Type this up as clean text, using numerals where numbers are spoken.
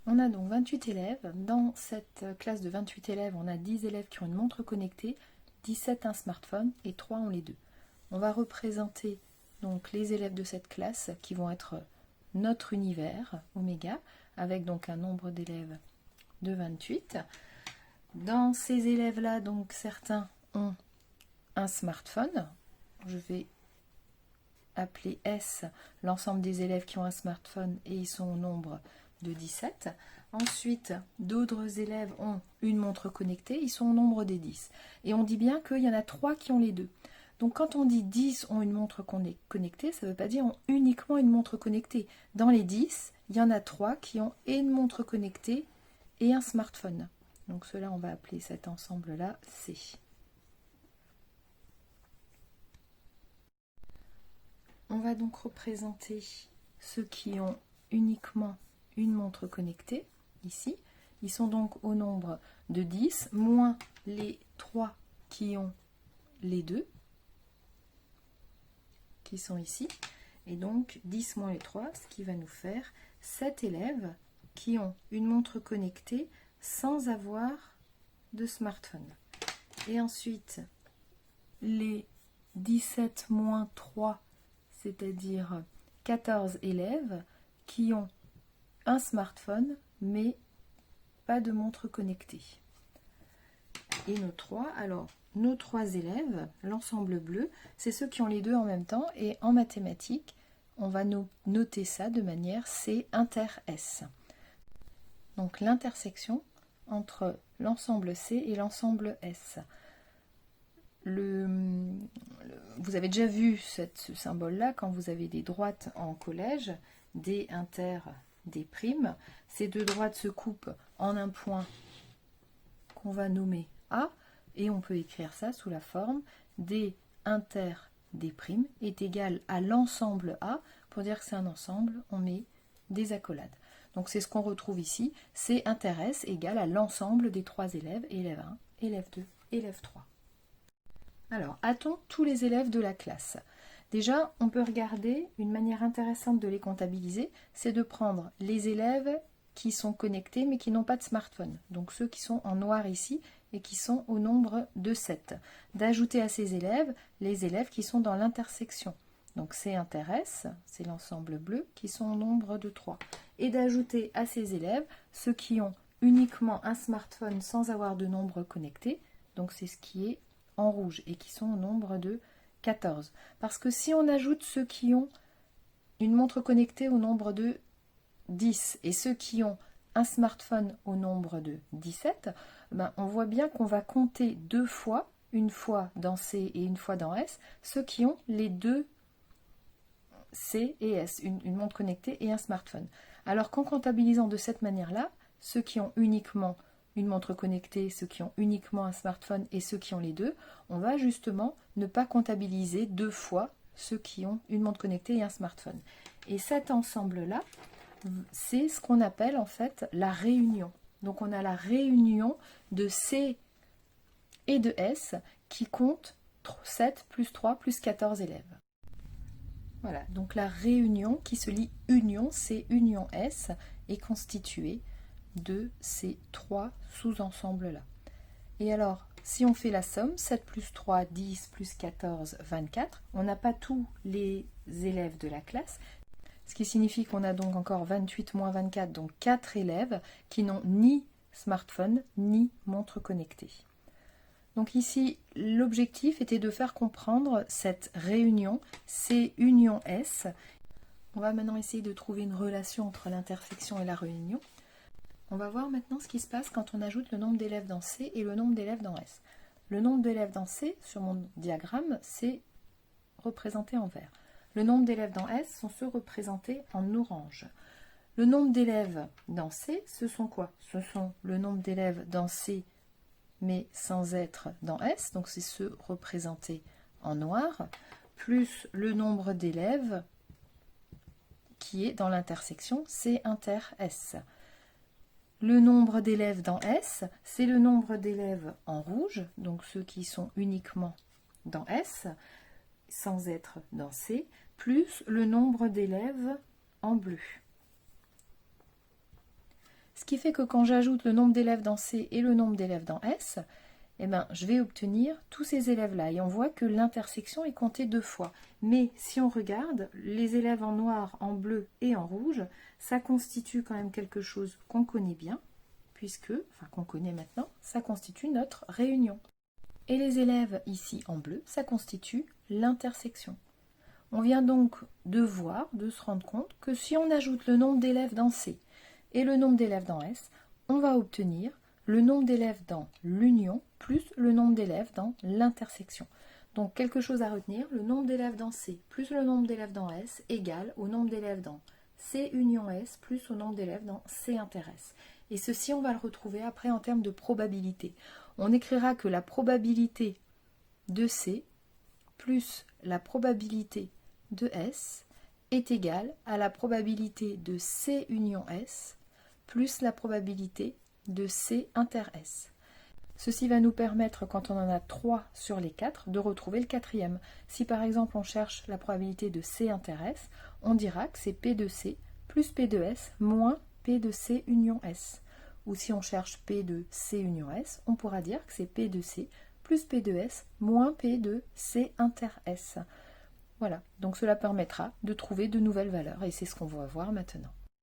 On a donc 28 élèves. Dans cette classe de 28 élèves, on a 10 élèves qui ont une montre connectée, 17 un smartphone et 3 ont les deux. On va représenter donc les élèves de cette classe qui vont être notre univers, oméga, avec donc un nombre d'élèves de 28. Dans ces élèves-là, donc certains ont un smartphone. Je vais appeler S l'ensemble des élèves qui ont un smartphone et ils sont au nombre de 17. Ensuite, d'autres élèves ont une montre connectée, ils sont au nombre des 10. Et on dit bien qu'il y en a 3 qui ont les deux. Donc quand on dit 10 ont une montre connectée, ça ne veut pas dire ont uniquement une montre connectée. Dans les 10, il y en a 3 qui ont et une montre connectée et un smartphone. Donc cela, on va appeler cet ensemble-là C. On va donc représenter ceux qui ont uniquement une montre connectée, ici. Ils sont donc au nombre de 10, moins les 3 qui ont les deux, qui sont ici. Et donc 10 moins les 3, ce qui va nous faire 7 élèves qui ont une montre connectée sans avoir de smartphone. Et ensuite, les 17 moins 3, c'est-à-dire 14 élèves qui ont un smartphone mais pas de montre connectée. Et nos trois élèves, l'ensemble bleu, c'est ceux qui ont les deux en même temps, et en mathématiques, on va noter ça de manière C inter S. Donc l'intersection entre l'ensemble C et l'ensemble S. Vous avez déjà vu ce symbole-là quand vous avez des droites en collège, D inter, D'. Ces deux droites se coupent en un point qu'on va nommer A, et on peut écrire ça sous la forme D inter D' est égal à l'ensemble A. Pour dire que c'est un ensemble, on met des accolades. Donc c'est ce qu'on retrouve ici, C inter S égale à l'ensemble des trois élèves, élève 1, élève 2, élève 3. Alors, a-t-on tous les élèves de la classe? Déjà, on peut regarder une manière intéressante de les comptabiliser, c'est de prendre les élèves qui sont connectés mais qui n'ont pas de smartphone, donc ceux qui sont en noir ici et qui sont au nombre de 7. D'ajouter à ces élèves les élèves qui sont dans l'intersection, donc C inter S, c'est l'ensemble bleu, qui sont au nombre de 3. Et d'ajouter à ces élèves ceux qui ont uniquement un smartphone sans avoir de nombre connecté, donc c'est ce qui est en rouge et qui sont au nombre de 14. Parce que si on ajoute ceux qui ont une montre connectée au nombre de 10 et ceux qui ont un smartphone au nombre de 17, on voit bien qu'on va compter deux fois, une fois dans C et une fois dans S, ceux qui ont les deux C et S, une montre connectée et un smartphone. Alors qu'en comptabilisant de cette manière-là, ceux qui ont uniquement une montre connectée, ceux qui ont uniquement un smartphone et ceux qui ont les deux, on va justement ne pas comptabiliser deux fois ceux qui ont une montre connectée et un smartphone. Et cet ensemble-là, c'est ce qu'on appelle en fait la réunion. Donc on a la réunion de C et de S qui compte 7 plus 3 plus 14 élèves. Voilà, donc la réunion qui se lit union, c'est union S, est constituée de ces trois sous-ensembles-là. Et alors, si on fait la somme, 7 plus 3, 10 plus 14, 24, on n'a pas tous les élèves de la classe, ce qui signifie qu'on a donc encore 28 moins 24, donc 4 élèves qui n'ont ni smartphone ni montre connectée. Donc ici, l'objectif était de faire comprendre cette réunion, C union S. On va maintenant essayer de trouver une relation entre l'intersection et la réunion. On va voir maintenant ce qui se passe quand on ajoute le nombre d'élèves dans C et le nombre d'élèves dans S. Le nombre d'élèves dans C, sur mon diagramme, c'est représenté en vert. Le nombre d'élèves dans S sont ceux représentés en orange. Le nombre d'élèves dans C, ce sont quoi? Ce sont le nombre d'élèves dans C, mais sans être dans S, donc c'est ceux représentés en noir, plus le nombre d'élèves qui est dans l'intersection C inter S. Le nombre d'élèves dans S, c'est le nombre d'élèves en rouge, donc ceux qui sont uniquement dans S, sans être dans C, plus le nombre d'élèves en bleu. qui fait que quand j'ajoute le nombre d'élèves dans C et le nombre d'élèves dans S, eh ben, je vais obtenir tous ces élèves-là. Et on voit que l'intersection est comptée 2 fois. Mais si on regarde, les élèves en noir, en bleu et en rouge, ça constitue quand même quelque chose qu'on connaît bien, qu'on connaît maintenant, ça constitue notre réunion. Et les élèves ici en bleu, ça constitue l'intersection. On vient donc de se rendre compte que si on ajoute le nombre d'élèves dans C et le nombre d'élèves dans S, on va obtenir le nombre d'élèves dans l'union plus le nombre d'élèves dans l'intersection. Donc quelque chose à retenir, le nombre d'élèves dans C plus le nombre d'élèves dans S égale au nombre d'élèves dans C union S plus au nombre d'élèves dans C inter S. Et ceci, on va le retrouver après en termes de probabilité. On écrira que la probabilité de C plus la probabilité de S est égale à la probabilité de C union S plus la probabilité de C inter S. Ceci va nous permettre, quand on en a 3 sur les 4, de retrouver le quatrième. Si par exemple on cherche la probabilité de C inter S, on dira que c'est P de C plus P de S moins P de C union S. Ou si on cherche P de C union S, on pourra dire que c'est P de C plus P de S moins P de C inter S. Voilà, donc cela permettra de trouver de nouvelles valeurs et c'est ce qu'on va voir maintenant.